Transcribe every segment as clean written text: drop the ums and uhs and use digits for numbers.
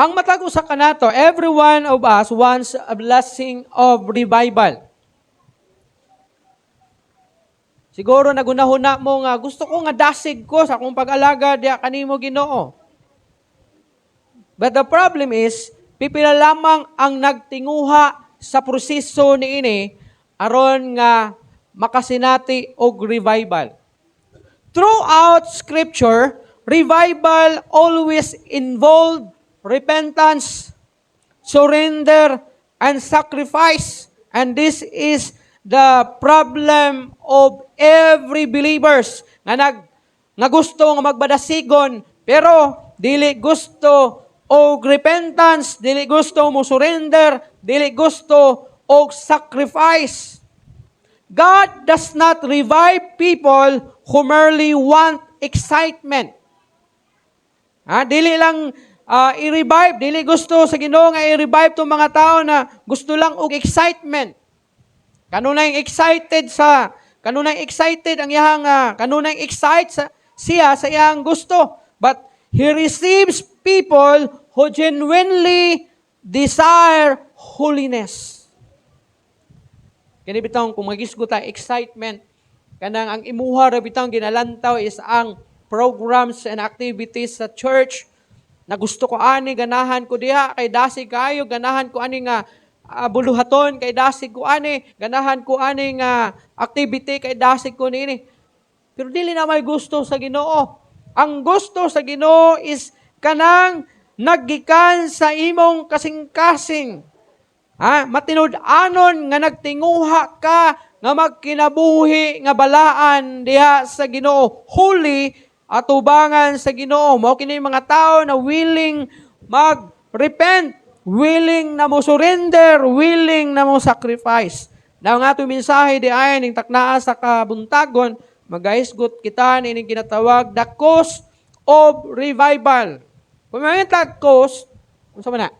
Ang matag usa kanato, every one of us wants a blessing of revival. Siguro nagunahuna mo nga, gusto ko nga dasig ko sa akong pag-alaga diya kanimo Ginoo. But the problem is, pipila lamang ang nagtinguha sa proseso niini aron nga makasinati og revival. Throughout Scripture, revival always involved repentance, surrender, and sacrifice. And this is the problem of every believers nga gusto nga magbadasigon pero dili gusto og repentance, dili gusto mo surrender, dili gusto og sacrifice. God does not revive people who merely want excitement. Dili lang i-revive, dili gusto sa Ginoo nga i-revive tong mga tao na gusto lang og excitement. Kanunay excited ang iyang kanunay excited siya sa iyang gusto. But he receives people who genuinely desire holiness. Kani bitang kung magisgot ta excitement kanang ang imuha ra bitang ginalantaw is ang programs and activities sa church na gusto ko ani ganahan ko diha kay dasig kayo ganahan ko ani nga buluhaton kay dasig ko ani ganahan ko ani nga activity kay dasig ko nini. Pero dili na may gusto sa Ginoo. Ang gusto sa Ginoo is kanang naggikan sa imong kasing-kasing. Matinud-anon nga nagtinguha ka nga magkinabuhi nga balaan diha sa Ginoo. Holy atubangan sa Ginoo. Mao kini mga tao na willing mag-repent, willing na mo surrender, willing na mo sacrifice. Na nga ito mensahe di ay ning taknaa sa kabuntagon, magahisgot kita ning kinatawag the cause of revival. Kung may cause, unsa man na?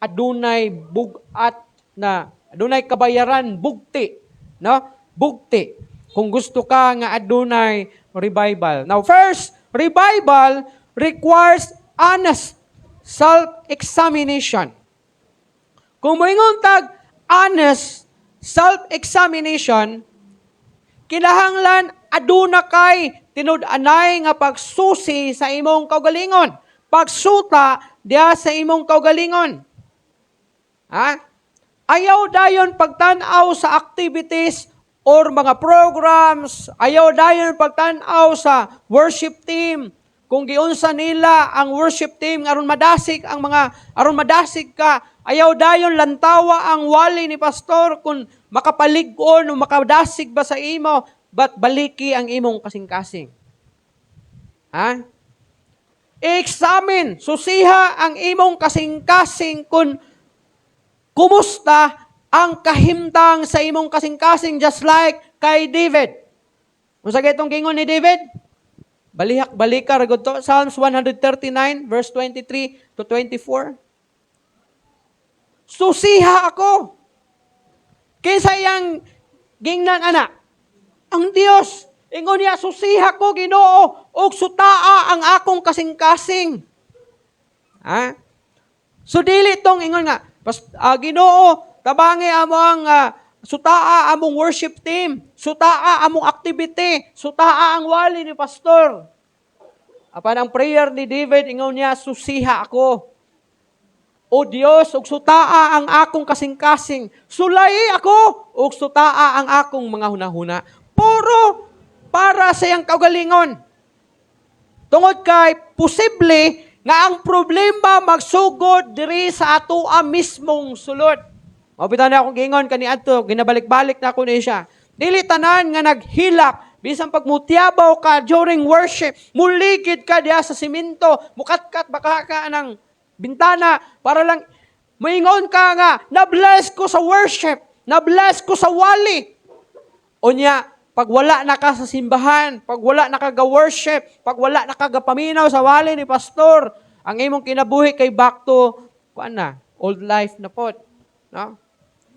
Adunay bugat na, adunay kabayaran, bugti, no? Bugti. Kung gusto ka nga adunay revival. Now first, revival requires honest self-examination. Kung moingon tag honest self-examination, kinahanglan aduna kay tinud-anay nga pagsusi sa imong kaugalingon. Pagsuta diha sa imong kaugalingon. Ayaw dayon pagtan-aw sa activities or mga programs, ayaw dayon pagtan-aw sa worship team. Kung giunsa nila ang worship team aron madasig ka, ayaw dayon lantawa ang wali ni pastor kung makapalig-on o makadasig ba sa imo, but baliki ang imong kasing-kasing. I-examine, susiha ang imong kasing-kasing kung kumusta ang kahimtang sa imong kasing-kasing, just like kay David. Kung sa itong gingon ni David, balika ragod to, Psalms 139, verse 23 to 24. Susiha ako. Kinsa iyang gingnan anak. Ang Dios, ingon niya, susiha ko Ginoo, og sutaa ang akong kasing-kasing. So dili tong ingon nga, Ginoo, tabangi among sutaa among worship team, sutaa among activity, sutaa ang wali ni pastor. Apan ang prayer ni David, ingon niya, susiha ako. O Dios, ug sutaa ang akong kasing-kasing. Sulay ako, ug sutaa ang akong mga hunahuna. Puro para sa iyang kaugalingon. Tungod kay posible nga ang problema magsugod diri sa atoa mismong sulod. Mabitan na akong gingon kaniadto, ginabalik-balik na ako ni siya. Dili tanan nga naghilak, bisan pagmutyabaw ka during worship, muligid ka diha sa simento, mukatkat baka ka ng bintana para lang moingon ka nga, na-bless ko sa worship, na-bless ko sa wali. Unya, pag wala na ka sa simbahan, pag wala na ka ga-worship, pag wala na ka ga-paminaw sa wali ni pastor, ang imong kinabuhi kay back to, old life na pot. No?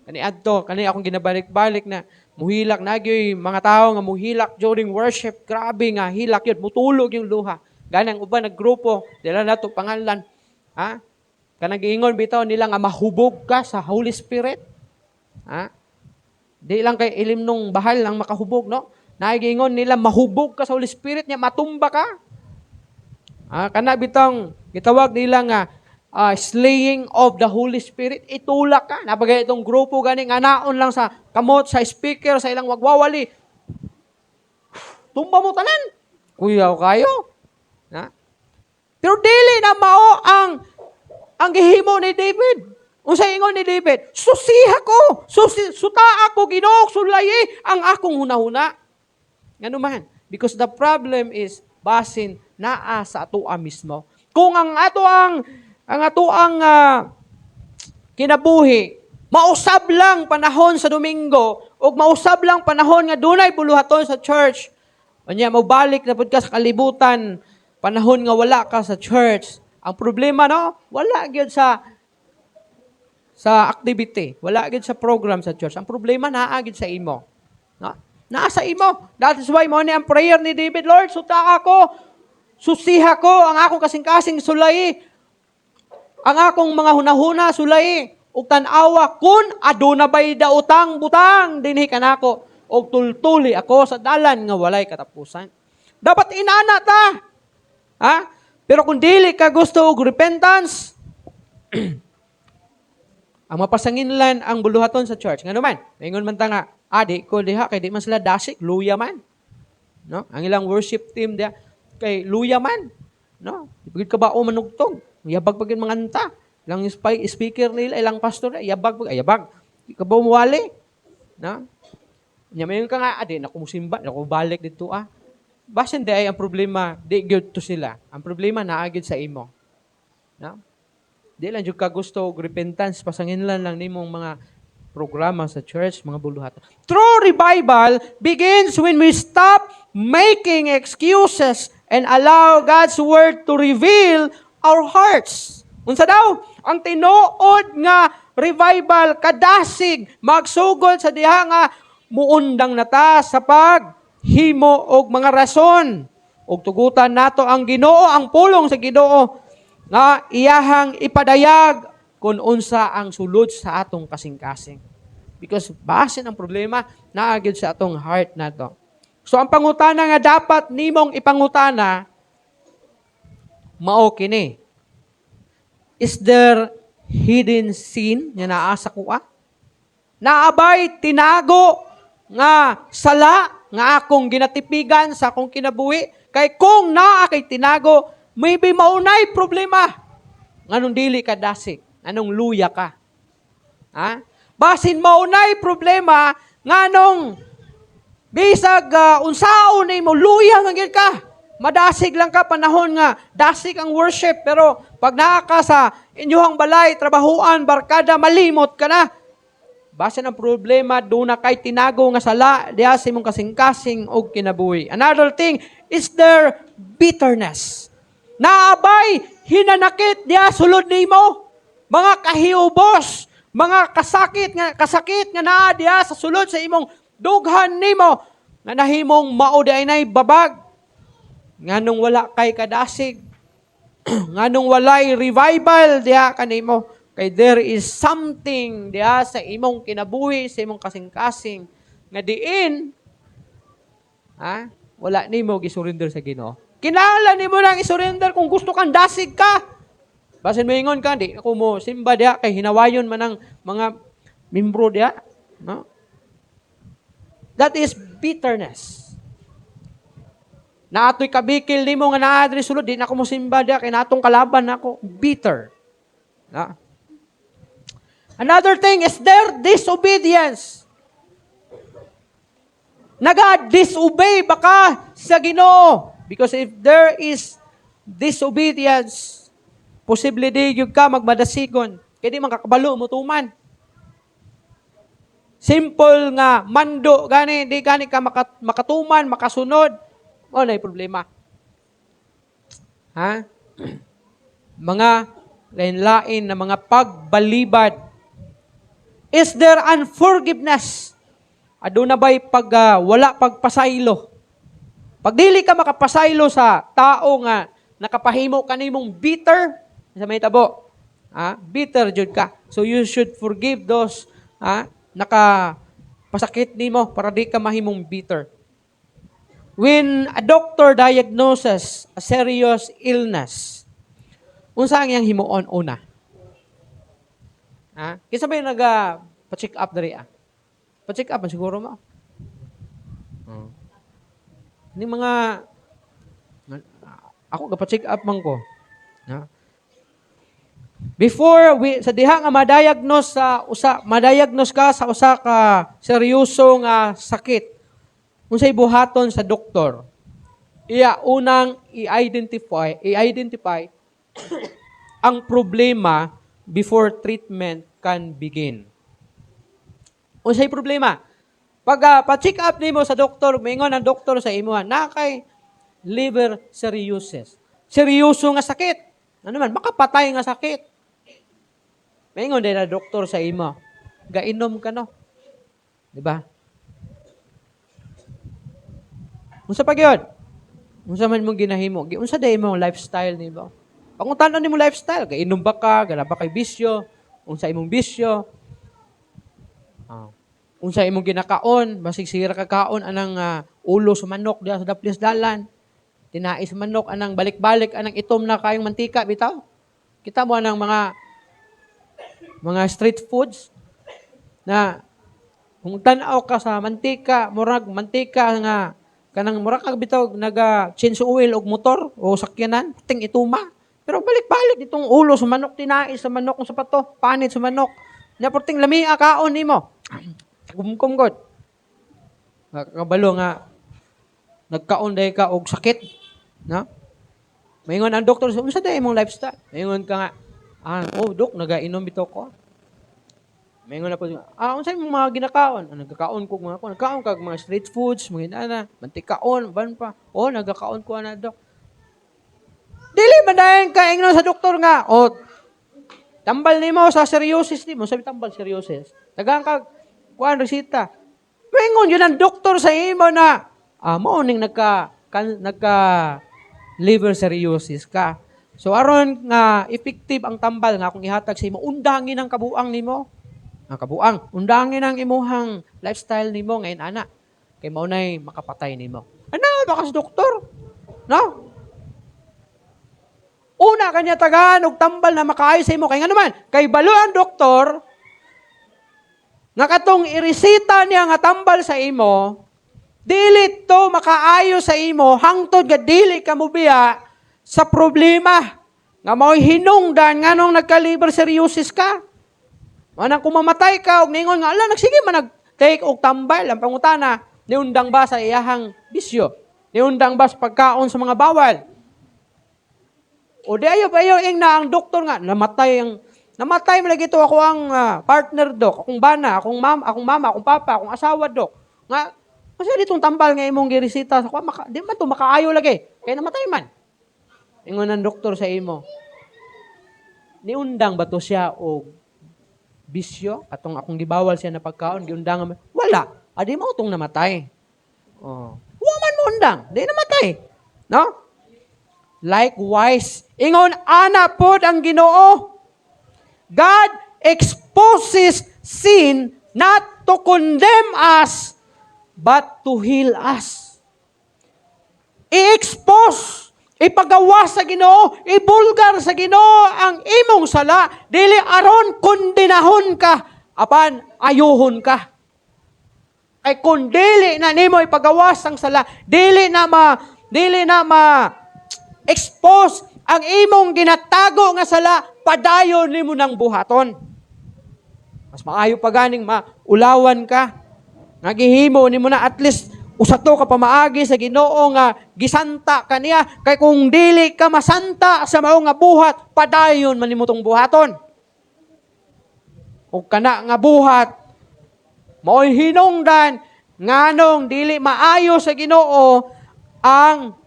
Kani akong ginabalik-balik na, muhilak na mga tao nga muhilak during worship, grabe nga, hilak yun, mutulog yung luha. Ganang uban, naggrupo, dila na ito pangalan. Ha? Kanag-ingon bitaw nila nga mahubog ka sa Holy Spirit. Ha? Di lang kay ilim nung bahal lang makahubog, no? Naigingon nila mahubog ka sa Holy Spirit niya, matumba ka. Kana bitang gitawag nila nga slaying of the Holy Spirit, itulak ka. Napagay itong grupo gani nga naon lang sa kamot, sa speaker, sa ilang wagwawali. Tumba mo tanan. Kuyaw kayo. Ha? Pero dili na mao ang gihimo ni David. Unsa ingon ni David? Susiha ko, suta ako, Ginoo, sulayi ang akong hunahuna. Ngano man? Because the problem is basin naa sa atoa mismo. Kung ang atoang kinabuhi mausab lang panahon sa Domingo ug mausab lang panahon nga dunay buluhaton sa church, unya mobalik na pud ka sa kalibutan panahon nga wala ka sa church. Ang problema, no? Wala gyud sa activity, wala gyud sa program sa church. Ang problema naa gyud sa imo. No? Naa sa imo. That is why mo ni ang prayer ni David, Lord, suta ako, susiha ko ang akong kasing-kasing sulay, ang akong mga hunahuna sulay, ug tan-awa kun aduna bay daotang butang dinhi kanako, ug tultuli ako sa dalan nga walay katapusan. Dapat inana ta. Ha? Pero kung dili ka gusto og repentance, ang mapasanginlan ang buluhaton sa church. Nga naman, maingon man ta nga, di ko diha, kay di man sila dasik, luya man. No? Ang ilang worship team diha, kay luya man. No? Ipagid ka ba o manugtog? Yabag pagin mga anta. Ilang speaker nila, ilang pastor, yabag. Di ka ba umuwali? No? Maingon ka nga, di na kumusimba, na balik dito Basin di ay ang problema, di good to sila. Ang problema naagid sa imo. No? Di lang yung kagusto o repentance, pasanginlan lang nimong mga programa sa church, mga buluhaton. True revival begins when we stop making excuses and allow God's Word to reveal our hearts. Unsa daw? Ang tinuod nga revival, kadasig, magsugod sa diha nga muundang nata sa paghimo og mga rason. Og tugutan nato ang Ginoo, ang pulong sa Ginoo nga iyahang ipadayag kung unsa ang sulod sa atong kasing-kasing. Because basin ang problema naagid sa atong heart nato. So ang pangutana nga dapat nimong ipangutana mao kini. Is there hidden sin nga naa sa kuha? Naabay tinago nga sala nga akong ginatipigan sa akong kinabuhi? Kay kung naa kay tinago, maybe maunay problema. Nganong dili ka dasig? Anong luya ka? Ha? Basin maunay problema, nganong bisag unsaon mo luya man gyud ka. Madasig lang ka panahon nga dasig ang worship, pero pag naa ka sa inyong balay, trabahuan, barkada, malimot ka na. Basin ang problema, doon na kay tinago nga sala, diya sa imong kasing-kasing og kinabuhi. Another thing, is there bitterness? Naabay, hinanakit diya sulod nimo. Mga kahiubos, mga kasakit nga naa diya sa sulod sa imong dughan nimo, nga nahimong mao di ay nay babag. Nganong wala kay kadasig, nganong walay revival diya kanimo. Kay there is something diya sa imong kinabuhi, sa imong kasing-kasing, nga diin, wala nimo gisurrender sa Ginoo. Kinahanglan nimo lang isurrender kung gusto kang dasig ka. Basin moingon ka, di ako mo simba diya, kay hinawayon man ang mga membro diya. No? That is bitterness. Na ato'y kabikil nimo nga naa diri sulod, di na ako mo simba diya, kay natong kalaban nako, bitter. No? Another thing is their disobedience. Naga-disobey baka sa Ginoo. Because if there is disobedience, posible di yung ka magmadasigon. Kaya di makakabalo mo tuman. Simple nga, mando, gani, di gani ka makatuman, makasunod. O, na problema. Ha? Mga lain-lain na mga pagbalibad. Is there unforgiveness? Aduna ba'y wala pagpasaylo? Pag dili ka makapasaylo sa tao nga nakapahimo kanimong bitter, Sa may tabo. Bitter jud ka. So you should forgive those pasakit nimo para di ka mahimong bitter. When a doctor diagnoses a serious illness, unsa ang iyang himuon una? Kinsa ba yung pa-check up diri? Pa-check up man siguro mo. Ni mga ako pa-check up man ko. Before sa diha nga ma-diagnose ka sa usa ka seryoso nga sakit, unsay buhaton sa doktor? Iya unang i-identify ang problema before treatment can begin. Unsay problema? Pag pa-check up nimo sa doktor, maingon ang doktor sa imo na kay liver cirrhosis. Seryoso nga sakit. Ano man, makapatay nga sakit. Maingon din na doktor sa imo, gainom ka no. Di ba? Unsa pa gyud? Unsa man mong ginahimo? Unsa day imong lifestyle nimo? Kung tanan nimo lifestyle, gainom ba ka, gala ba kay bisyo, unsa imong bisyo? Unsa imong ginakaon, basig sira ka kaon anang ulo sa manok diha sa daplis dalan. Tinais manok anang balik-balik anang itom na kayong mantika bitaw. Kita mo anang mga street foods na kung tan-aw ka sa mantika, murag mantika nga kanang murag kag bitaw naga-change oil og motor o sakyanan, ting ituma. Pero balik-balik itong ulo sa manok, tinais sa manok ng sapato, panit sa manok. Nya porting lamia kaon nimo. Gumkom god. Kabalo nga nagkaon day ka og sakit, no? Maingon ang doktor, unsa day imong lifestyle? Maingon ka nga, dok, nagainom bitaw ko. Maingon na po, unsa imong mga ginakaon? Nagkakaon ko nagkaon kag mga street foods, mga inana, mantikaon, ban pa. Nagkakaon ko ana, dok. Dili man dayon ka ingnon sa doktor nga, tambal nimo sa cirrhosis nimo, sabi tambal cirrhosis. Tagang kag kuan resita. Maingon yun ang doktor sa imo na mao ning nagka liver cirrhosis ka. So aron nga effective ang tambal nga kung ihatag sa imo, undangin ang kabuang nimo. Kabuang, undangin ang imuhang lifestyle nimo ngayon ana. Kay mao nay makapatay nimo. Baka sa doktor. No? Una kanya tagaan og tambal na makaayo sa imo kay nganuman, kay balo ang doktor nga katong iresita niya nga tambal sa imo, dili to makaayo sa imo hangtod nga dili ka mobiya sa problema nga mao'y hinungdan nganong nagka-liver cirrhosis ka. Manang kung mamatay ka og ningon nga nagsige man nag-take og tambal, ang pangutana, niundang ba sa iyahang bisyo? Niundang ba sa pagkaon sa mga bawal? O di ayo na ang doktor nga namatay man lagi ito ako ang partner dok, akong bana, akong mama, akong papa, akong asawa dok. Nga kasi ditong tambal nga imong giresita sa di man to makaayo lagi. Kaya namatay man. Ingon ang doktor sa imo. Niundang ba to siya og bisyo atong akong gibawal siya na pagkaon, giundang wala. Adi mo tong namatay. Wa man mo undang, di namatay. No? Likewise, ingon ana pod ang Ginoo. God exposes sin not to condemn us, but to heal us. I-expose, ipagawa sa Ginoo, ibulgar sa Ginoo ang imong sala, dili aron kondenahon ka, apan ayuhon ka. Ay kung dili na nimo ipagawas ang sala, dili na expose ang imong ginatago nga sala, padayon nimo ng buhaton. Mas maayo pa ganing maulawan ka. Nagihimo nimo na at least usato ka pamaagi sa Ginoo nga gisanta kaniya, kay kung dili ka masanta sa mao nga buhat, padayon man nimo tong buhaton. Ug kana nga buhat mao'y hinungdan nganong dili maayo sa Ginoo ang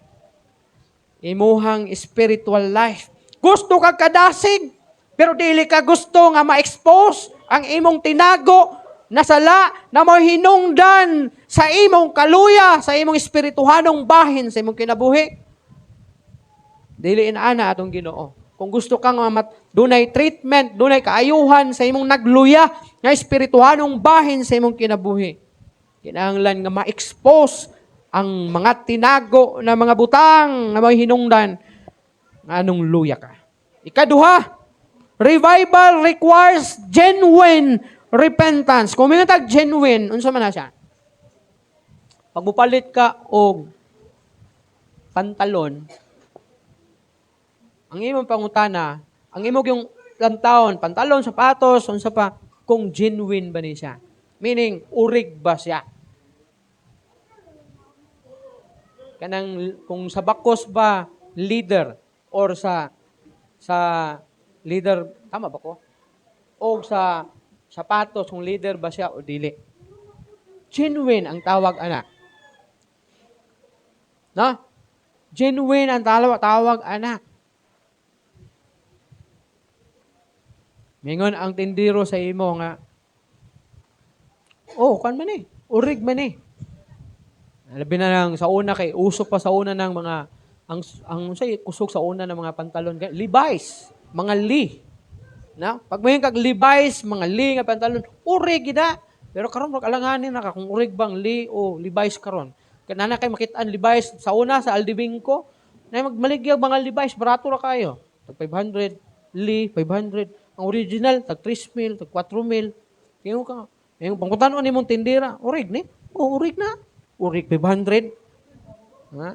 imuhang spiritual life. Gusto ka kadasig, pero dili ka gusto nga ma-expose ang imong tinago na sala na mo hinungdan sa imong kaluya, sa imong espirituhanong bahin, sa imong kinabuhi. Dili inaana atong Ginoo. kung gusto kang dunay treatment, dunay kaayuhan sa imong nagluya nga espirituhanong bahin sa imong kinabuhi. Kinahanglan nga ma-expose ang mga tinago na mga butang na may hinungdan nga anong luya ka. Ikaduha, revival requires genuine repentance. Kung may tag genuine, unsa man na siya? Pag mupalit ka og pantalon, ang imong pangutana, ang imong yung lantaon, pantalon, sapatos, unsa pa, kung genuine ba ni siya. Meaning, urig ba siya? Kanang, kung sa bakos ba, leader, or sa leader, tama ba ko? O sa sapatos, kung leader ba siya o dili. Genuine ang tawag, ana. No? Genuine ang tawag, ana. Mingon ang tindiro sa imo nga, kan man eh. Urig man eh. Labi na lang sa una kay usok pa sa una ng mga ang say kusog sa una ng mga pantalon kay Levi's, mga Lee. Na? Pag mayon kag Levi's, mga Lee nga pantalon, urig gida. Pero karon wag alanganin na kung urig bang Lee o Levi's karon. Kanana kay makit-an Levi's sa una sa Aldibingco, na magmaligyag mga Levi's barato ra kayo. Tag 500, Lee 500. Ang original, tag 3,000, tag 4,000. Yung ka, yung pangkutanon ni mong tindira, urig ni? Urig na. Urig 500. Ha?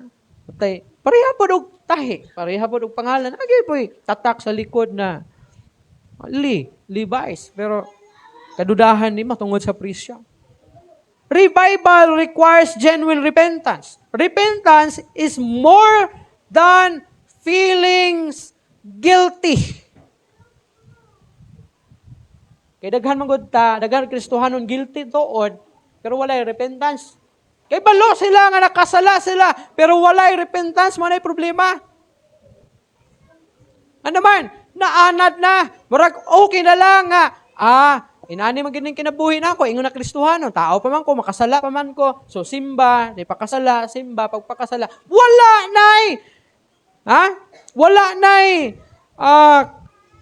Patay, pareha po og tahi, pareha po og pangalan. Agi po tatak sa likod na Levi's. Pero kadudahan ni matungod sa presyo. Revival requires genuine repentance. Repentance is more than feelings guilty. Kay daghan man gud ta, daghan Kristohanon guilty tuod, pero walay repentance. Kay balo sila nga nakasala sila, pero walay repentance, manay problema. Ano man, naanad na, murag okay na lang nga, inani man gining kinabuhi na ako, ingon na Kristohanon, tao pa man ko, makasala pa man ko, so simba, di pakasala, simba, pagpakasala, wala nay! Wala nay!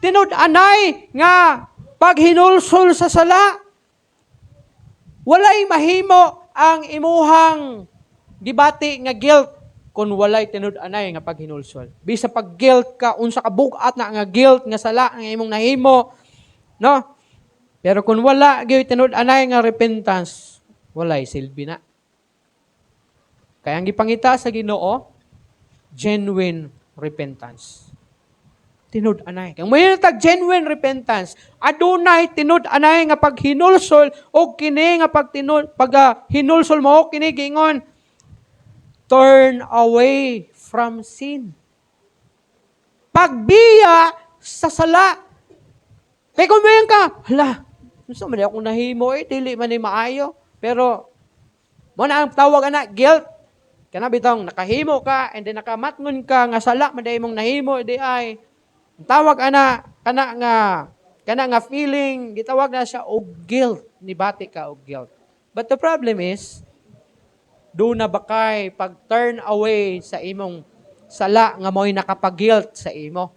Tinud-anay nga, pag hinulsol sa sala, walay mahimo ang imuhang gibati nga guilt kung walay tinud-anay nga pag hinulsol. Bisa pag guilt ka, unsa ka bukat na nga guilt nga sala nga imong nahimo, no? Pero kung wala gyud tinud-anay nga repentance, walay silbi na. Kaya ang gipangita sa Ginoo, genuine repentance. Tinud-anay. Kung may tag genuine repentance, adunay tinud-anay nga pag hinulsol o kini nga pag hinulsol mo kini gingon, turn away from sin. Pagbiya sa sala. Kaya kung mayan ka, gusto man ako nahimo dili man ni maayo. Pero, mo na ang tawag na, guilt. Kana bitong nakahimo ka, and then nakamatngon ka, nga sala, maday mong nahimo, di ay, ang tawag kana nga feeling, gitawag na siya og guilt, nibati ka og guilt. But the problem is, do na ba kay pag-turn away sa imong sala nga mo'y nakapag-guilt sa imo?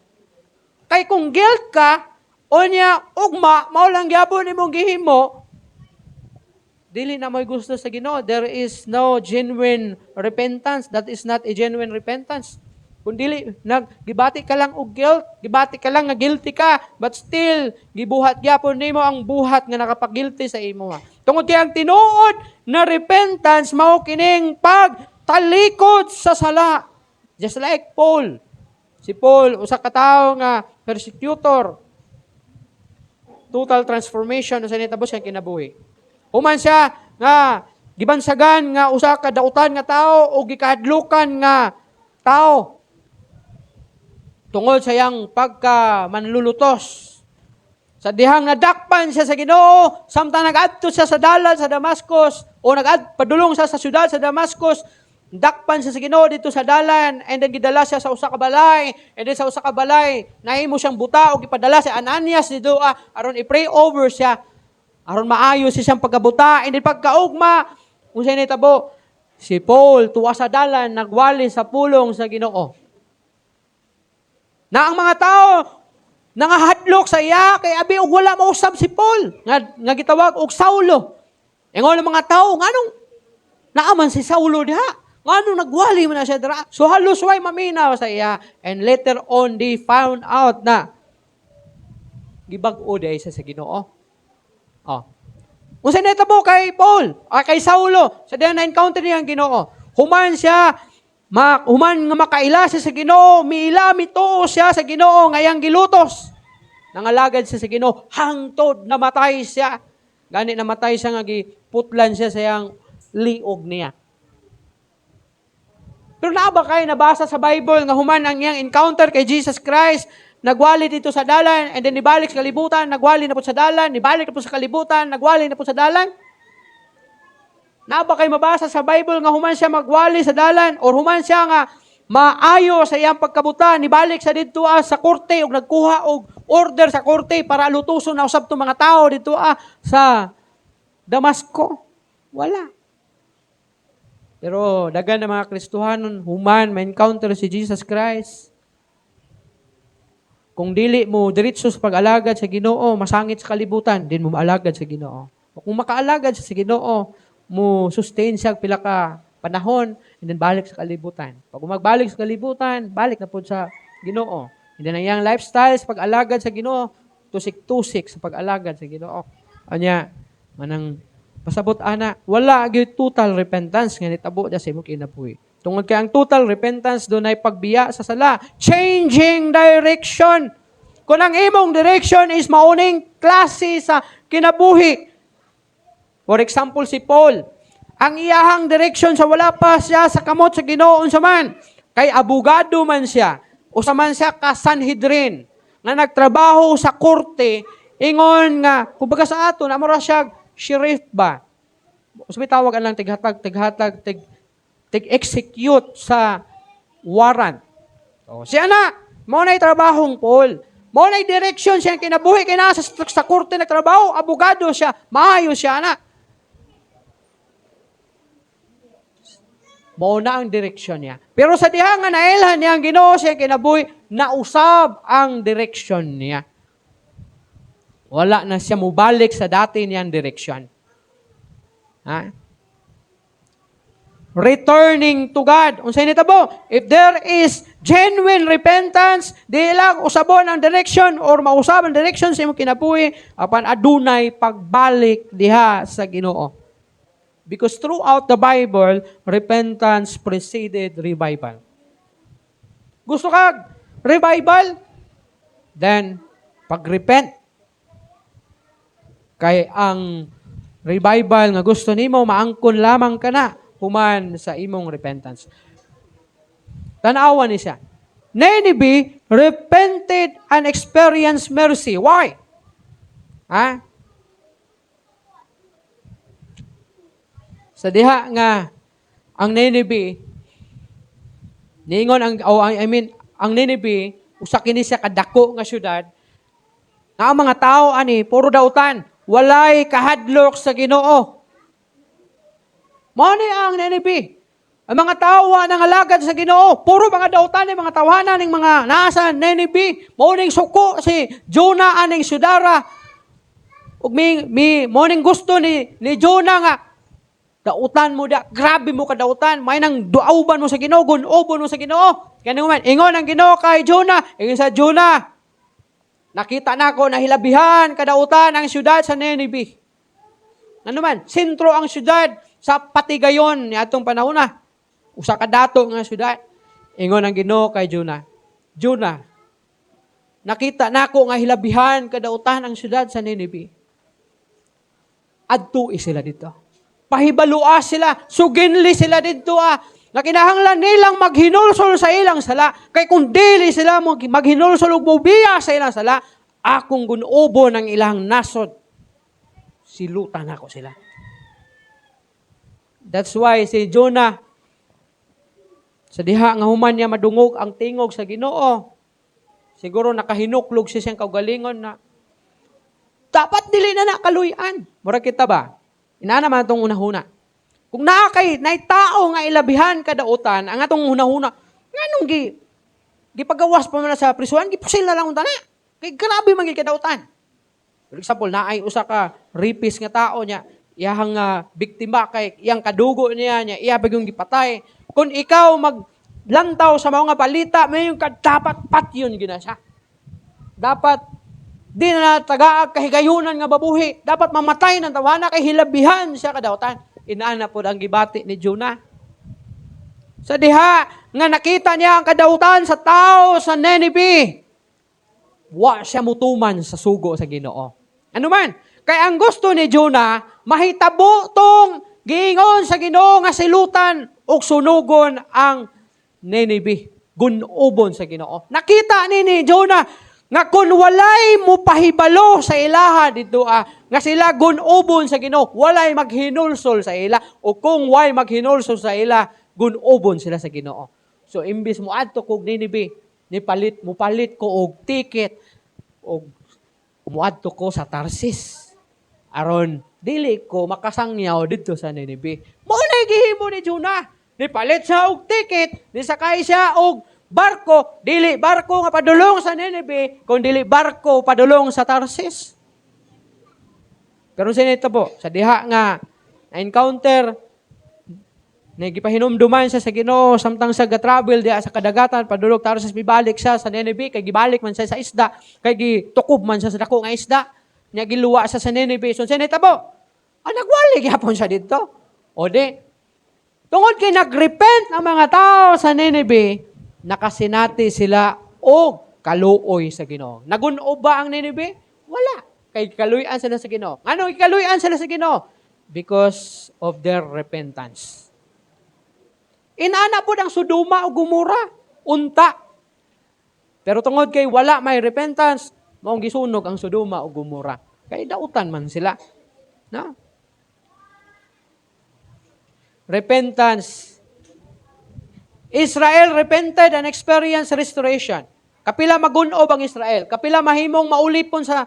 Kay kung guilt ka, onya, ugma, maulang gyapon imong gihimo, dili na mo'y gusto sa Ginoo. There is no genuine repentance. That is not a genuine repentance. Kung dili, gibati ka lang og guilt, gibati ka lang nga guilty ka, but still, gibuhat gyapon nimo ang buhat nga nakapag-guilty sa imo. Tungod kay ang tinuod na repentance, mao kining pagtalikod sa sala. Just like Paul. Si Paul, usa ka tawo nga persecutor. Total transformation sa nitabo siyang kinabuhi. Human siya nga gibansagan nga usa ka dautan nga tao o gikahadlukan nga tao. Tungod sa iyang pagka manlulutos. Sa dihang nadakpan siya sa Ginoo, samtang nag-adto siya sa dalan sa Damascus o padulong siya sa syudad sa Damascus, dakpan siya sa Ginoo dito sa dalan, and then gidala siya sa usa ka balay, and then sa usa ka balay nahimo siyang buta o gipadala si Ananias dito aron i-pray over siya, aron maayo siya siyang pagkabuta, and then pagkaugma unsay nitabo, si Paul tuwa sa dalan nagwali sa pulong sa Ginoo. Na ang mga tao nangahadlok sa iya kay abi og wala mausab si Paul nga gitawag og Saulo. Ingon ang mga tao nganong naaman si Saulo diha? Nganong nagwali man na siya dira? So halos way maminaw sa iya, and later on they found out na gibag-o day sa Ginoo. Oh. Unsa nahitabo kay Paul, kay Saulo, sa diha na encounter niya ang Ginoo. Human siya human nga makaila siya sa Ginoo, miila mituo siya sa Ginoo ngayang gilutos. Nangalagad siya sa Ginoo hangtod namatay siya. Gani namatay siya nga giputlan siya sa iyang liog niya. Pero naa ba kayo nabasa sa Bible nga human ang iyang encounter kay Jesus Christ, nagwali dito sa dalan, and then nibalik sa kalibutan, nagwali na po sa dalan, nibalik na po sa kalibutan, nagwali na po sa dalan? Na ba kayo mabasa sa Bible nga human siya magwali sa dalan or human siya nga maayo sa iyang pagkabuta, nibalik sa dito sa korte o nagkuha og order sa korte para lutuson na usab to mga tao dito sa Damasco? Wala. Pero dagan na mga Kristohanon, human ma-encounter si Jesus Christ. Kung dili mo diretso sa pag-alagad sa Ginoo, masangit sa kalibutan, din mo maalagad sa Ginoo. Kung makaalagad sa Ginoo, mo sustain siya pila ka panahon, and then balik sa kalibutan. Pag magbalik sa kalibutan, balik na po sa Ginoo. And then ang iyang lifestyle sa pag-alagad sa Ginoo, tusik-tusik sa pag-alagad sa Ginoo. Anya, manang pasabot ana, wala gyud total repentance nga nitabo da sa imong kinabuhi. Tungod kay ang total repentance dunay pagbiya sa sala, changing direction. Kung ang imong direction is mauning klase sa kinabuhi. For example, si Paul, ang iyahang direction sa wala pa siya sa kamot sa Ginoo unsa man, kay abogado man siya, usa man siya ka Sanhedrin, nga nagtrabaho sa korte, ingon nga, kumbaga sa ato, na mura siya sheriff ba? Sabi tawag lang tighatag, tig-execute sa warrant. So, siya na, mo na'y trabahong Paul. Mo na'y direction siya kinabuhi, kaya nasa sa korte nagtrabaho, abogado siya, maayo siya na. Mao na ang direksyon niya. Pero sa diha nga nailhan niya ang Ginoo siya kinabuhi, nausab ang direksyon niya. Wala na siya mubalik sa dati niyang direksyon. Ha? Returning to God. Unsay nitabo? If there is genuine repentance, di lang usabon ang direction or mausab ang direction sa imong kinabuhi apan adunay pagbalik diha sa Ginoo. Because throughout the Bible, repentance preceded revival. Gusto ka revival? Then, pag-repent. Kay ang revival nga gusto nimo maangkon lamang ka na human sa imong repentance. Tanawa ni siya. Nineveh repented and experienced mercy. Why? Ha? Sa diha nga ang Nineveh niingon ang Nineveh usa kini siya kadako nga syudad nga ang mga tao ani puro dautan, walay kahadlok sa Ginoo. Mao ni ang Nineveh. Ang mga tao nangalagad sa Ginoo, puro mga dautan ni mga tawanan ning mga nasa Nineveh. Mao ning suko si Jonah aning syudara. Ug mo ning gusto ni Jonah nga dautan mo da, grabe mo kadautan, may nang duauban mo sa Ginoo, gunobon mo sa Ginoo. Kani man, ingon ang Ginoo kay Jonah, ingon sa Jonah, nakita nako na hilabihan kadautan ang syudad sa Nineveh. Ano man, sentro ang syudad sa patigayon ni atong panahon na. Usa ka dato nga syudad. Ingon ang Ginoo kay Jonah, Jonah, nakita nako nga hilabihan kadautan ang syudad sa Nineveh. Adto sila dito. Pahibalua sila, suginli sila dito na kinahanglan nilang maghinulsol sa ilang sala. Kay kung dili sila maghinulsol ug mobiya sa ilang sala, akong gunubo ng ilang nasod. Silutan ako sila. That's why si Jonah, sa diha nga human niya madungog ang tingog sa Ginoo, siguro nakahinuklog siya siyang kaugalingon na dapat dili na nakaluyan. Mura kita ba? Ina naman itong unahuna. Kung naay tao nga ilabihan kadautan, ang atong unahuna, gipagawas pa man na sa prisuhan, gipusil na lang unta na. Kay grabe man gid kadautan. For example, naay usa ka rapist nga tao niya, iyang biktima kay iyang kadugo niya, iya bagong gipatay. Kung ikaw maglantaw sa mga balita, may yung dapat patyon gina siya. Dapat di na tagaag kahigayunan nga babuhi. Dapat mamatay ng tawana kay hilabihan siya kadautan. Inaana po ang gibati ni Jonah. Sa diha nga nakita niya ang kadautan sa tao sa Nineveh, wa siya mutuman sa sugo sa Ginoo. Ano man? Kaya ang gusto ni Jonah, mahitabo tong giingon sa Ginoo nga silutan ug sunugon ang Nineveh. Gunubon sa Ginoo. Nakita ni Jonah nga kung walay mo pahibalo sa ilaha dito nga sila gunubon sa Ginoo, walay maghinulsol sa ila, o kung way maghinulsol sa ila, gunubon sila sa Ginoo. So imbis mo adto kog Nineveh, mupalit ko og ticket og muadto ko sa Tarsis. Aron dili ko makasangyaw dito sa Nineveh. Mao na gihimo ni Jonah. Nipalit siya og ticket, nisakay siya og barko, dili barko nga padulong sa Nineveh, kun dili barko padulong sa Tarsis. Pero sinita po, sa diha nga na-encounter, nagipahinumduman siya sa Ginoo samtang sa ga-travel diha sa kadagatan padulong Tarsis, bibalik siya sa Nineveh, kay gibalik man siya sa isda, kay gitukob man siya sa dako nga isda, nya giluwa siya sa Nineveh. So sinita po, nagwali gyapon siya dito. O di, tungod kay nagrepent ang mga tao sa Nineveh, nakasinati sila o kaluoy sa Ginoo. Nagunob ba ang Nineveh? Wala. Kay kaluyan sila sa Ginoo. Ano kaluyan sila sa Ginoo? Because of their repentance. Inaana po ang Sodoma o Gomora, unta. Pero tungod kay wala may repentance, maong gisunog ang Sodoma o Gomora. Kay dautan man sila. Na? Repentance. Israel repented and experienced restoration. Kapila magunob ang Israel. Kapila mahimong maulipon sa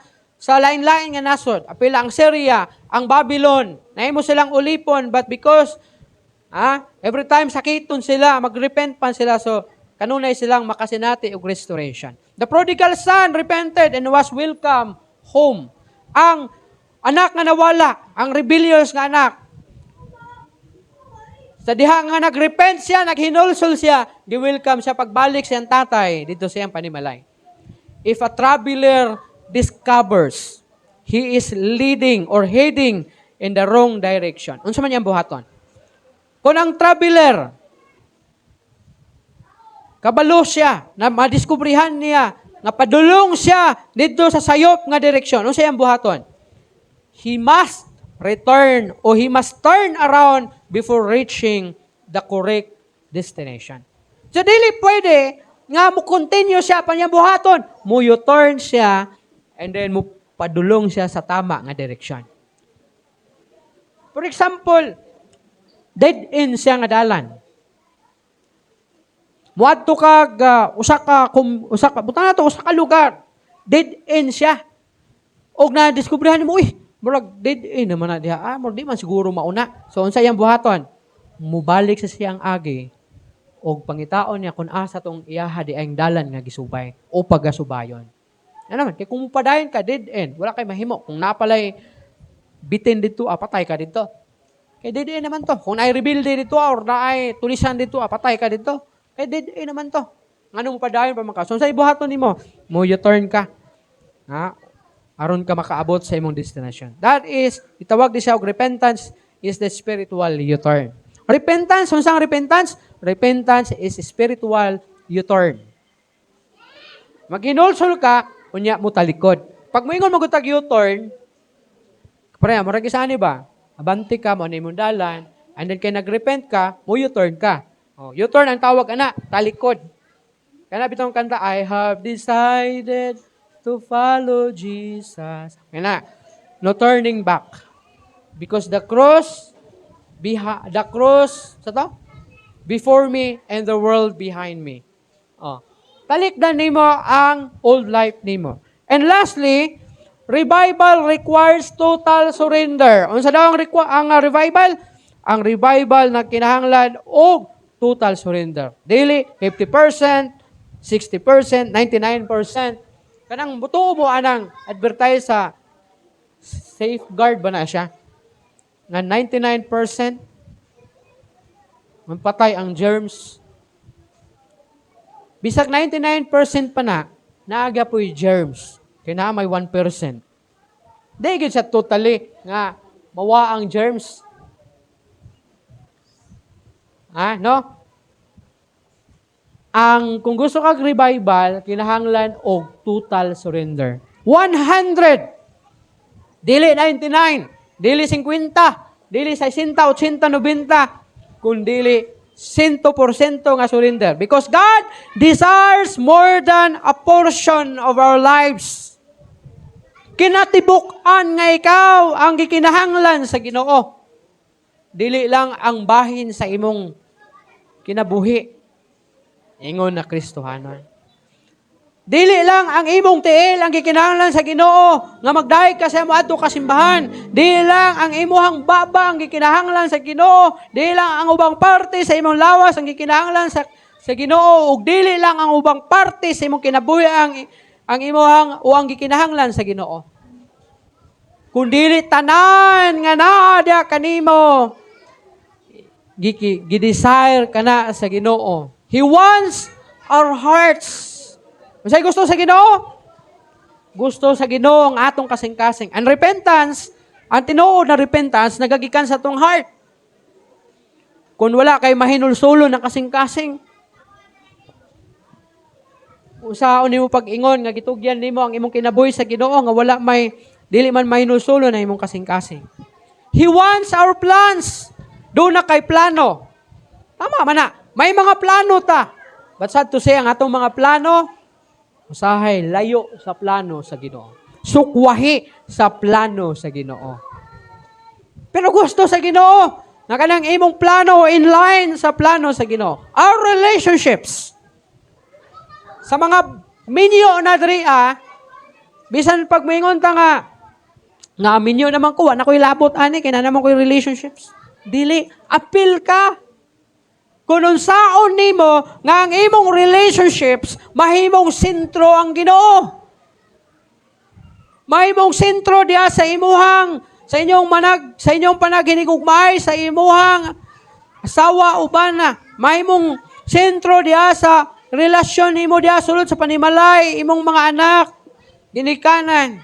lain-lain nga nasod. Kapila ang Syria, ang Babylon. Nahimo silang ulipon, but because every time sakiton sila, magrepent pa sila, so kanunay silang makasinati og restoration. The prodigal son repented and was welcome home. Ang anak nga nawala, ang rebellious nga anak, sa diha nga nagrepent siya, naghinulsol siya, gi-welcome siya pagbalik siyang tatay dito siyang panimalay. If a traveler discovers he is leading or heading in the wrong direction, unsa man iyang buhaton? Kung ang traveler, kabalo siya, na madiskubrihan niya, nga padulong siya dito sa sayop nga direksyon, unsa iyang buhaton? He must return or he must turn around before reaching the correct destination. So, dili pwede nga mo continue siya pa niyang buhaton. Mo U-turn siya and then mo padulong siya sa tama nga direksyon. For example, dead end siya nga dalan. Muadto kag usa ka lugar. Dead end siya. Og na diskubrihan mo, murag dead end naman na diha. Murag di man siguro mauna. So unsa iyang buhaton? Mubalik sa siyang agi og pangitaon niya kung asa tong iyaha di ang dalan nga gisubay o pagasubayon. Ano naman, kay kung padayon ka dead end, wala kay mahimo. Kung napalay bitin dito, patay ka dito. Kay dead end naman to. Kung naay rebuild dito or naay tulisan dito, patay ka dito. Kay dead end naman to. Ngano mo padayon pa man ka? So sa ibuhaton nimo, mo U-turn ka. Aron ka makaabot sa imong destination. That is, itawag di siya og repentance is the spiritual U-turn. Repentance, unsang repentance? Repentance is spiritual U-turn. Maghinulsol ka, unya mo talikod. Pag moingon magutag U-turn, pareha, murag isani ba? Abanti ka, mo na imong dalan, and then kay nagrepent ka, mo U-turn ka. U-turn ang tawag ana, talikod. Kaya bitong kanta, I have decided to follow Jesus. Kaya na, no turning back. Because the cross, before me and the world behind me. Talikdan nimo ang old life nimo. And lastly, revival requires total surrender. Unsa daw ang revival? Ang revival na kinahanglan og total surrender. Daily 50%, 60%, 99%. Kanang buto mo anang advertise sa safeguard ba na siya? Nga 99% mampatay ang germs. Bisag 99% pa na, naaga po'y germs. Kaya na may 1%. Di gid sa totally nga mawa ang germs. No? Kung gusto kag revival, kinahanglan og total surrender. 100. Dili 99. Dili 50. Dili 60, 80, 90. Kung dili 100% nga surrender. Because God desires more than a portion of our lives. Kinatibuk-an nga ikaw ang gikinahanglan sa Ginoo. Dili lang ang bahin sa imong kinabuhi. Ingon na Kristohanon. Dili lang ang imong tiil ang gikinahanglan sa Ginoo nga magdahig ka sa moadto ka simbahan. Dili lang ang imuhang baba ang gikinahanglan sa Ginoo. Dili lang ang ubang parte sa imong lawas ang gikinahanglan sa Ginoo ug dili lang ang ubang parte sa imong kinabuhi ang imuhang o ang gikinahanglan sa Ginoo. Kun dili tanan nga naa kanimo gidesire kana sa Ginoo. He wants our hearts. Masay gusto sa Ginoo? Gusto sa Ginoo ang atong kasing-kasing. Ang repentance, ang tinuod na repentance, nagagikan sa atong heart. Kung wala kay mahinulsulo ng kasing-kasing, usaon nimo pag-ingon nga gitugyan nimo ang imong kinabuhi sa Ginoo nga wala may dili man mahinulsulo na imong kasing-kasing. He wants our plans. Doon na kay plano. Tama man na. May mga plano ta. But sad to say, ang atong mga plano, usahay, layo sa plano sa Ginoo. Sukwahi sa plano sa Ginoo. Pero gusto sa Ginoo, na kanang imong plano in line sa plano sa Ginoo. Our relationships, sa mga minyo na dria, bisan pag maingon ta nga minyo naman ko, na ko'y labot, ani, kaya na naman ko'y relationships. Dili, appeal ka. Kung unsaon nimo nga ang imong relationships mahimong sentro ang Ginoo. Mahimong sentro diha sa inyong panaghinigugmay sa imuhang asawa o bana. Mahimong sentro diha sa relasyon nimo diha sulod sa panimalay imong mga anak. Ginikanan.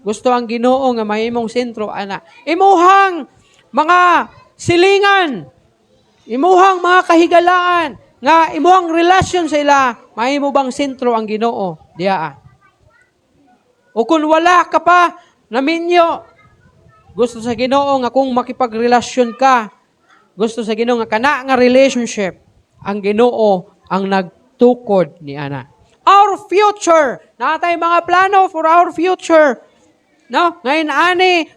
Gusto ang Ginoo nga mahimong sentro ana. Imuhang mga silingan. Imuhang mga kahigalaan nga imuhang relasyon sa ila, mahimo bang sentro ang Ginoo diha? O kung wala ka pa naminyo, gusto sa Ginoo nga kung makipagrelasyon ka, gusto sa Ginoo nga kana nga relationship, ang Ginoo ang nagtukod ni ana. Our future, natay mga plano for our future. No? Ngayon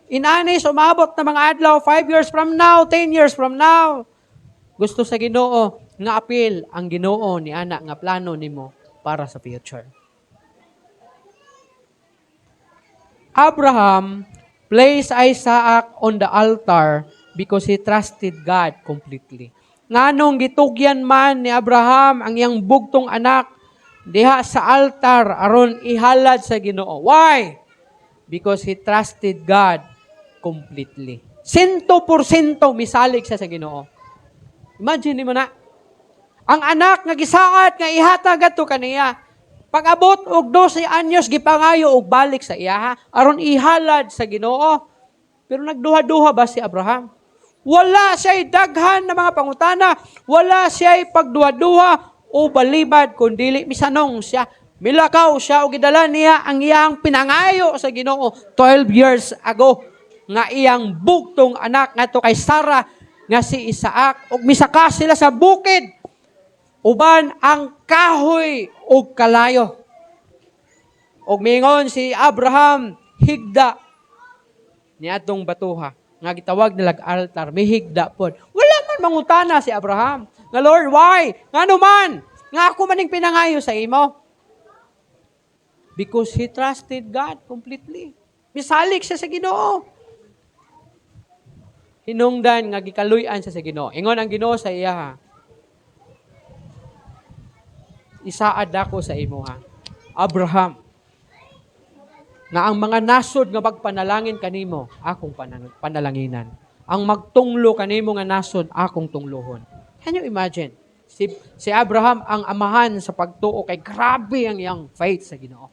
inani sumabot na mga adlaw 5 years from now, 10 years from now. Gusto sa Ginoo nga apil ang Ginoo ni ana nga plano nimo para sa future. Abraham placed Isaac on the altar because he trusted God completely. Nganong gitugyan man ni Abraham ang iyang bugtong anak diha sa altar aron ihalad sa Ginoo. Why? Because he trusted God completely. 100% misalig siya sa Ginoo. Imagine mo na, ang anak nga gisaad nga ihatag ato kaniya, pag-abot og 12 anyos gipangayo og balik sa iya aron ihalad sa Ginoo. Pero nagduha-duha ba si Abraham? Wala siya'y daghan na mga pangutana, wala siya'y pagduha-duha o balibad kundi misanong siya. Milakaw siya o gidala niya ang iyang pinangayo sa Ginoo 12 years ago nga iyang bugtong anak ngadto kay Sarah nga si Isaac, ug misaka sila sa bukid, uban ang kahoy ug kalayo. Ug mingon si Abraham, higda ni atong batuha, nga gitawag nilag altar, may higda pod. Wala man mangutana si Abraham, nga Lord, why? Ngano man? Nga ako maning pinangayo sa imo? Because he trusted God completely. Misalig siya sa Ginoo. Hinungdan nga gikaluy-an siya sa Ginoo. Ingon ang Ginoo sa iya. isaad ako sa imo ha. Abraham, nga ang mga nasod nga magpanalangin kanimo, akong panalanginan. Ang magtunglo kanimo nga nasod, akong tunglohon. Can you imagine? Si Abraham ang amahan sa pagtuo kay grabe ang iyang faith sa Ginoo.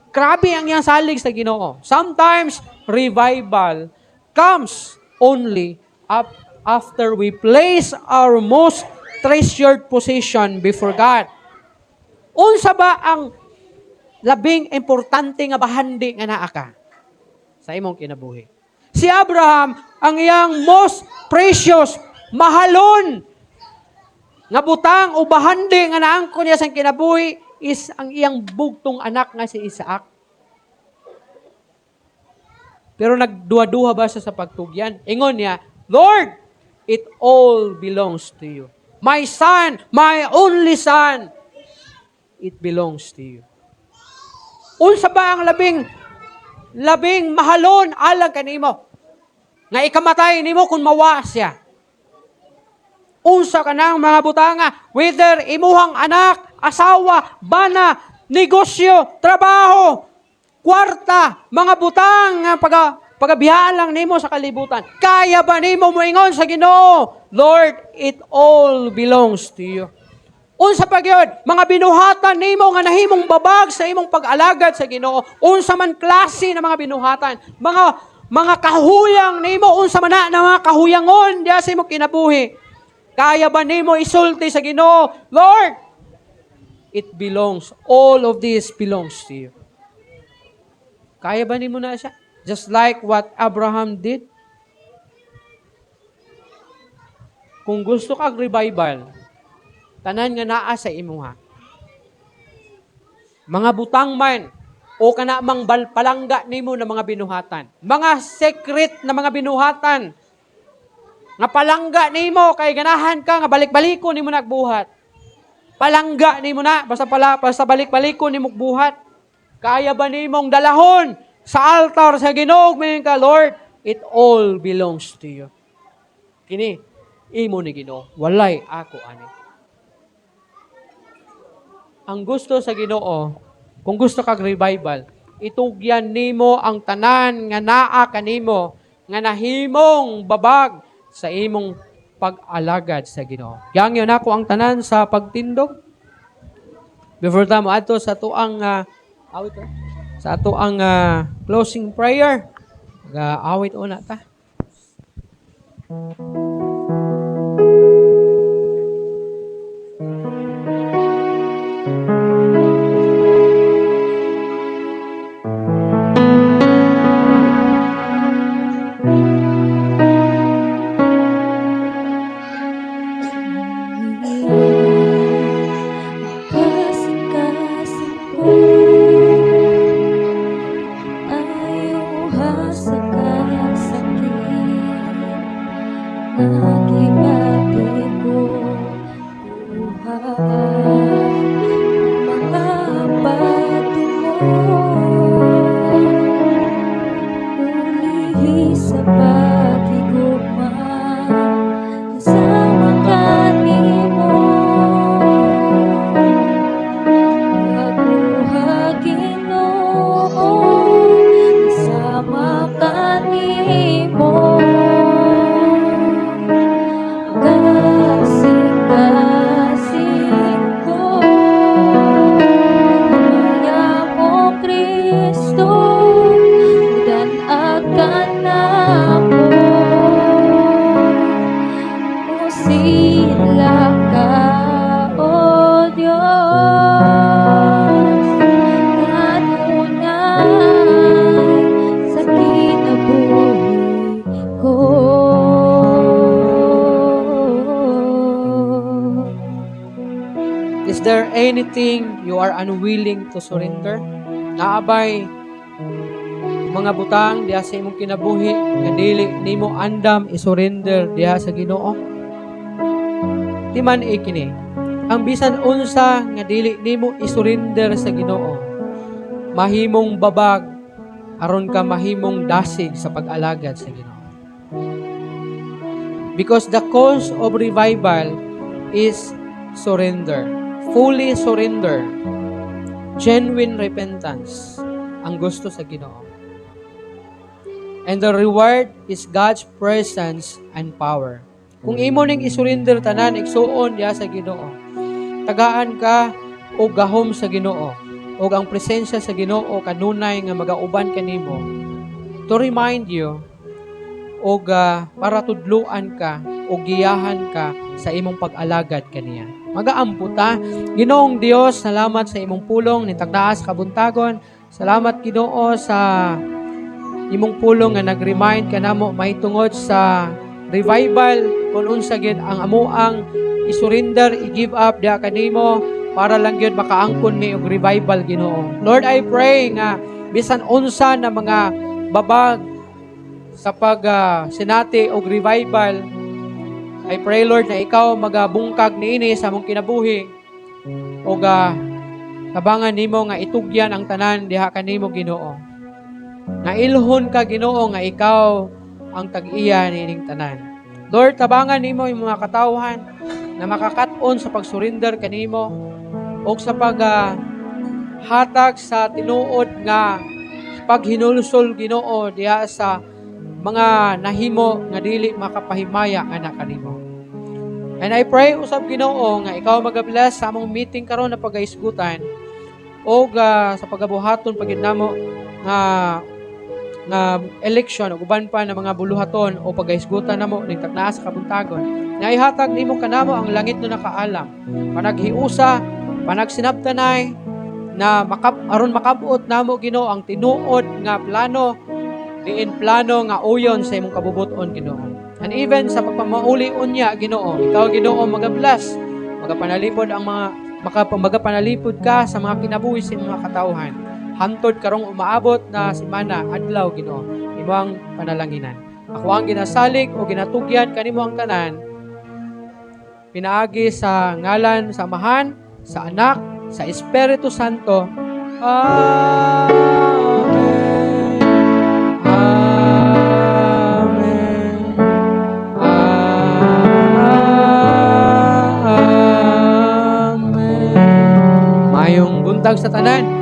Grabe ang iyang salig sa Ginoo. Sometimes revival comes only after we place our most treasured position before God. Unsa ba ang labing importante nga bahandi nga naa ka sa imong kinabuhi? Si Abraham, ang iyang most precious, mahalon nga butang o bahandi nga naangkon niya sa kinabuhi is ang iyang bugtong anak nga si Isaac. Pero nagduha-duha ba siya sa pagtugyan? Ingon niya, Lord, it all belongs to you. My son, my only son, it belongs to you. Unsa ba ang labing mahalon alang kanimo? Nga ikamatay nimo kung mawa siya. Unsa ka ng mga butanga, whether imuhang anak, asawa, bana, negosyo, trabaho, kwarta, mga butang nga pagabiyaan lang nimo sa kalibutan. Kaya ba nimo moingon sa Ginoo, Lord, it all belongs to you. Unsa pa gyud mga binuhatan nimo nga nahimong babag sa imong pag-alagad sa Ginoo, unsa man klase na mga binuhatan, mga kahuyang nimo, unsa man na mga kahuyangon diya sa imong kinabuhi. Kaya ba nimo isulti sa Ginoo, Lord, it belongs, all of this belongs to you. Kaya ba nimo na siya? Just like what Abraham did. Kung gusto kag revival, tanan nga naa sa imuha. Mga butang man, o kana mang palangga nimo na mga binuhatan. Mga secret na mga binuhatan. Nga palangga nimo, kay ganahan ka, nga balik-baliko nimo nagbuhat. Palangga nimo na, basta balik-baliko nimo buhat. Kaya ba nimong dalahon sa altar sa Ginoo, mayon ka, Lord, it all belongs to you. Kini, imo ni Ginoo, walay ako ani. Ang gusto sa Ginoo, kung gusto kag revival, itugyan nimo ang tanan nga naa kanimo nga nahimong babag sa imong pag-alagad sa Ginoo. Yangyo nako ang tanan sa pagtindog. Before ta mo adto sa tuang closing prayer, awit una ta. Is there anything you are unwilling to surrender? Naabay mga butang diha sa imong kinabuhi nga dili nimo andam i-surrender diha sa Ginoo? Di man ikini. Ang bisan unsa nga dili nimo i-surrender sa Ginoo, mahimong babag aron ka mahimong dasig sa pag-alagad sa Ginoo. Because the cause of revival is surrender. fully surrender, genuine repentance ang gusto sa Ginoo. And the reward is God's presence and power. Kung imo ning isurrender tanan, igsuon diya sa Ginoo, tagaan ka o gahom sa Ginoo, o ang presensya sa Ginoo kanunay nga magauban kanimo to remind you o para tudluan ka o giyahan ka sa imong pag-alagad kaniya. Magaampo ta. Ginoong Dios, salamat sa imong pulong ni tagdaas kabuntagon. Salamat Ginoo sa imong pulong nga nag-remind kanamo mahitungod sa revival kung unsa gid ang amuang isurrender, i-give up diha kanimo para lang gyud makaangkon mi og revival Ginoo. Lord, I pray nga bisan unsa na mga babag sa sinati og revival, I pray Lord na ikaw magabungkag niini sa among kinabuhi o tabangan nimo nga itugyan ang tanan diha kanimo Ginoo. Nailhon ka Ginoo nga ikaw ang tag-iya niining tanan. Lord, tabangan nimo yung mga katawhan na makakaton sa pagsurrender kanimo o sa hatag sa tinuod nga paghinulsol Ginoo diha sa mga nahimo nga dili makapahimaya nga na kanimo. And I pray usab Ginoo nga ikaw magabless sa among meeting karon na pagaisgutan o sa pagabuhaton pagid namo nga election o uban pa ng mga buluhaton o pagaisgutan namo ning tagnaas sa kabuntagon. Na ihatag nimo kanamo ang langit no nakaalam. Panaghiusa, panagsinabtanay na aron makabot namo Ginoo ang tinuod nga plano diin plano nga uyon sa imong kabubuton Ginoo. And even sa pagpamauli unya Ginoo, ikaw Ginoo magablas, magapanalipod ang magapanalipod ka sa mga kinabuhi sa mga katawhan. Hantod karong umaabot na semana adlaw Ginoo, imo ang panalanginan. Ako ang ginasalig o ginatugyan kanimo ang tanan. Pinaagi sa ngalan sa Amahan, sa Anak, sa Espiritu Santo. Amen. Amen. Amen. Mayong buntag sa tanan.